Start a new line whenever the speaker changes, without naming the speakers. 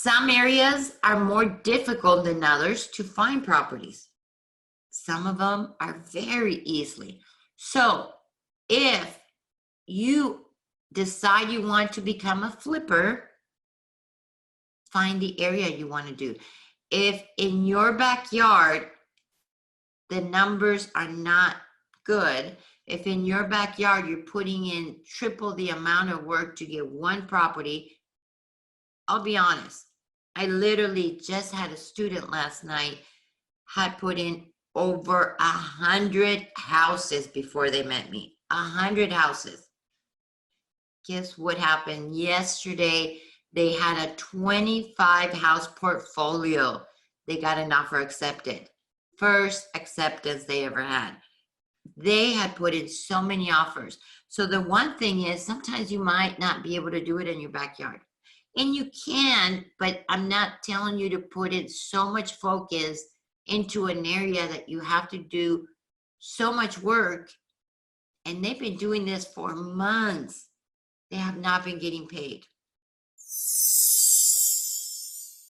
Some areas are more difficult than others to find properties. Some of them are very easily. So if you decide you want to become a flipper, find the area you want to do. If in your backyard, the numbers are not good, if in your backyard you're putting in triple the amount of work to get one property, I'll be honest, I literally just had a student last night had put in over 100 houses before they met me. 100 houses. Guess what happened yesterday? They had a 25 house portfolio. They got an offer accepted. First acceptance they ever had. They had put in so many offers. So the one thing is sometimes you might not be able to do it in your backyard. And you can, but I'm not telling you to put in so much focus into an area that you have to do so much work. And they've been doing this for months. They have not been getting paid.